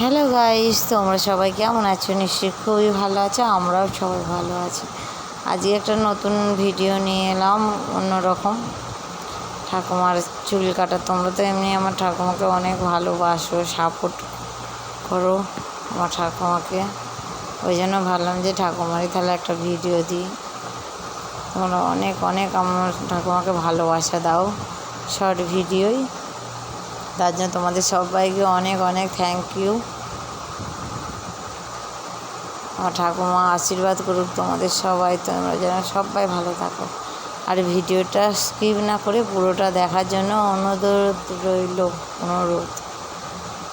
Hello guys, তোমরা সবাই কেমন আছো? নিশ্চয়ই খুবই ভালো আছো, আমরাও সবাই ভালো আছি। আজকে একটা নতুন ভিডিও নিয়ে এলাম, অন্যরকম। ঠাকুমার চুল কাটা। তোমরা তো এমনি আমার ঠাকুমাকে অনেক ভালোবাসো, সাপোর্ট করো আমার ঠাকুমাকে। ওই জন্য ভাবলাম যে ঠাকুমারই তাহলে একটা ভিডিও দিই। তোমরা অনেক অনেক আমার ঠাকুমাকে ভালোবাসা দাও শর্ট ভিডিওই, তার জন্য তোমাদের সবাইকে অনেক অনেক থ্যাংক ইউ। আমার ঠাকুমা আশীর্বাদ করুক তোমাদের সবাই, তোমরা যেন সবাই ভালো থাকো। আর ভিডিওটা স্কিপ না করে পুরোটা দেখার জন্য অনুরোধ রইল।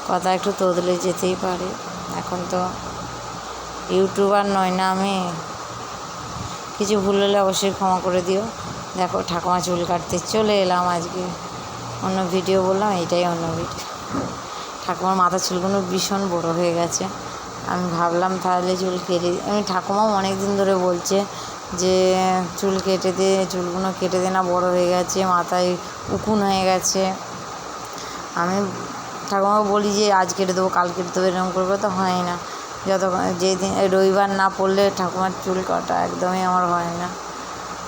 কথা একটু তোদলে যেতেই পারে, এখন তো ইউটিউবার নয় না আমি। কিছু ভুল হলে অবশ্যই ক্ষমা করে দিও। দেখো ঠাকুমা চুল কাটতে চলে এলাম। আজকে অন্য ভিডিও বললাম, এইটাই অন্য ভিডিও। ঠাকুমার মাথা চুলগুলো ভীষণ বড় হয়ে গেছে। আমি ভাবলাম তাহলে চুল কেটে আমি ঠাকুমাও অনেক দিন ধরে বলছে যে চুল কেটে দে, চুলগুলো কেটে দে না, বড় হয়ে গেছে, মাথায় উকুন হয়ে গেছে। আমি ঠাকুমাকে বলি যে আজ কেটে দেবো, কাল কেটে দেবো, এরকম করবো, তো হয় না। যতক্ষণ যেদিন রবিবার না পড়লে ঠাকুমার চুল কাটা একদমই আমার হয় না,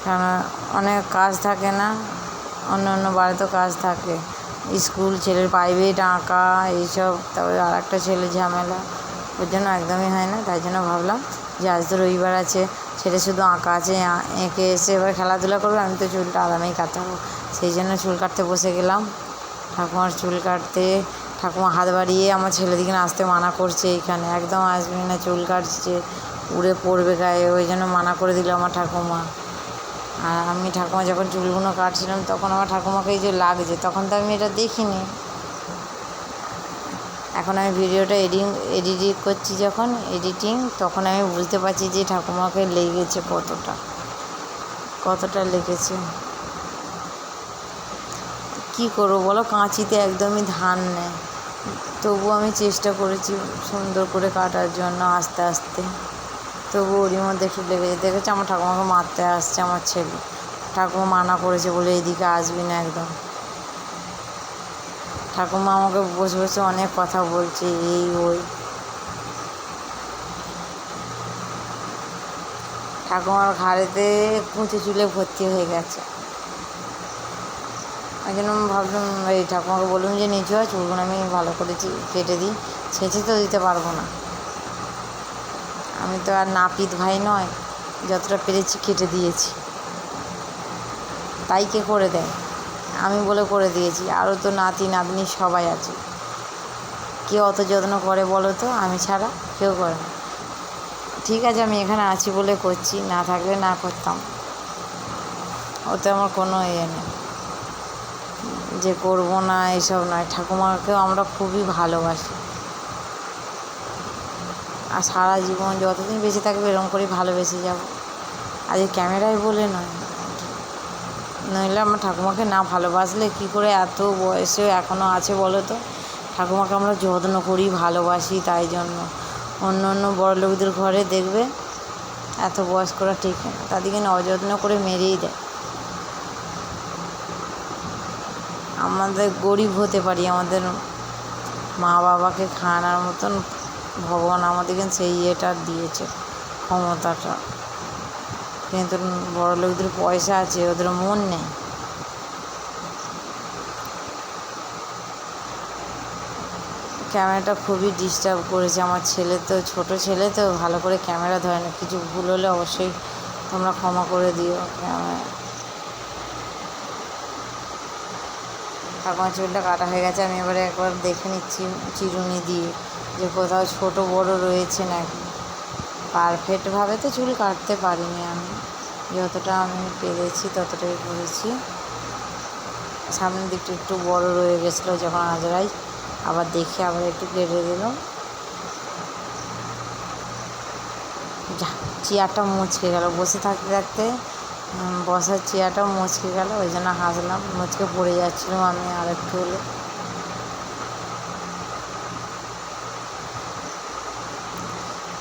কারণ অনেক কাজ থাকে না, অন্য অন্য বাড়িতেও কাজ থাকে, স্কুল, ছেলের প্রাইভেট, আঁকা, এইসব, তারপরে আর একটা ছেলে ঝামেলা, ওর জন্য একদমই হয় না। তাই জন্য ভাবলাম যে আজ তো রবিবার আছে, ছেলে শুধু আঁকা আছে, এঁকে এসে এবার খেলাধুলা করবে, আমি তো চুলটা আরামেই কাটাবো। সেই জন্য চুল কাটতে বসে গেলাম। ঠাকুমার চুল কাটতে ঠাকুমা হাত বাড়িয়ে আমার ছেলেদিকে আসতে মানা করছে, এইখানে একদম আসবি না, চুল কাটছে, উড়ে পড়বে গায়ে, ওই জন্য মানা করে দিল আমার ঠাকুমা। আর আমি ঠাকুমা যখন চুলগুলো কাটছিলাম তখন আমার ঠাকুমাকে এই যে লাগছে, তখন তো আমি এটা দেখিনি। এখন আমি ভিডিওটা এডিট করছি, যখন এডিটিং, তখন আমি বুঝতে পারছি যে ঠাকুমাকে লেগেছে কতটা লেগেছে। কী করবো বলো, কাঁচিতে একদমই ধান নেয়। তবু আমি চেষ্টা করেছি সুন্দর করে কাটার জন্য, আস্তে আস্তে, তবু ওরই মধ্যে একটু লেগেছে। দেখেছি আমার ঠাকুমাকে মারতে আসছে আমার ছেলে, ঠাকুমা মানা করেছে বলে এইদিকে আসবি না একদম। ঠাকুমা আমাকে বসে বসে অনেক কথা বলছে, এই ওই। ঠাকুমার ঘাড়েতে কুঁচো চুলে ভর্তি হয়ে গেছে। ওই জন্য আমি ভাবলাম এই ঠাকুমাকে বললাম যে নিচু হয়, চুলগুলো আমি ভালো করে কেটে দিই। ছেঁচে তো দিতে পারবো না, আমি তো আর নাপিত ভাই নয়, যতটা পেরেছি কেটে দিয়েছি। তাই কে করে দেয়? আমি বলে করে দিয়েছি। আরও তো নাতি নাতনি সবাই আছে, কেউ অত যত্ন করে বলো তো? আমি ছাড়া কেউ করে না। ঠিক আছে, আমি এখানে আছি বলে করছি, না থাকলে না করতাম, ওতে আমার কোনো ইয়ে নেই যে করবো না, এসব নয়। ঠাকুমাকেও আমরা খুবই ভালোবাসি, আর সারা জীবন যতদিন বেঁচে থাকবে এরকম করেই ভালোবেসে যাবো। আর এই ক্যামেরায় বলে নয়, নইলে আমার ঠাকুমাকে না ভালোবাসলে কী করে এত বয়সেও এখনও আছে বলো তো? ঠাকুমাকে আমরা যত্ন করি, ভালোবাসি, তাই জন্য। অন্য অন্য বড়লোকদের ঘরে দেখবে এত বয়স্করা ঠিক না, তাদেরকে না অযত্ন করে মেরেই দেয়। আমাদের গরিব হতে পারি, আমাদের মা বাবাকে খাওয়ানোর মতন ভগবান আমাদেরকে সেই ইয়েটা দিয়েছে, ক্ষমতাটা, কিন্তু বড়লোকদের পয়সা আছে, ওদের মন নেই। ক্যামেরাটা খুবই ডিস্টার্ব করেছে আমার ছেলে, তো ছোটো ছেলে তো ভালো করে ক্যামেরা ধরে না, কিছু ভুল হলে অবশ্যই তোমরা ক্ষমা করে দিও। ঠাকুমার চুলটা কাটা হয়ে গেছে, আমি এবারে একবার দেখে নিচ্ছি চিরুনি দিয়ে যে কোথাও ছোটো বড়ো রয়েছে নাকি। পারফেক্টভাবে তো চুল কাটতে পারিনি আমি, যতটা আমি পেরেছি ততটাই করেছি। সামনের দিকটা একটু বড় রয়ে গেছিলো যখন আজরাই, আবার দেখে আবার একটু কেটে দিলাম। যা, চেয়ারটা মুচকে গেল, বসে থাকতে থাকতে বসার চেয়ারটাও মুচকে গেল, ওই জন্য হাসলাম, মুচকে পড়ে যাচ্ছিলাম আমি আর একটু হলে।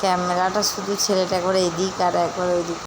ক্যামেরাটা শুধু ছেলেটা একবার এদিক আর একবার ওই দিক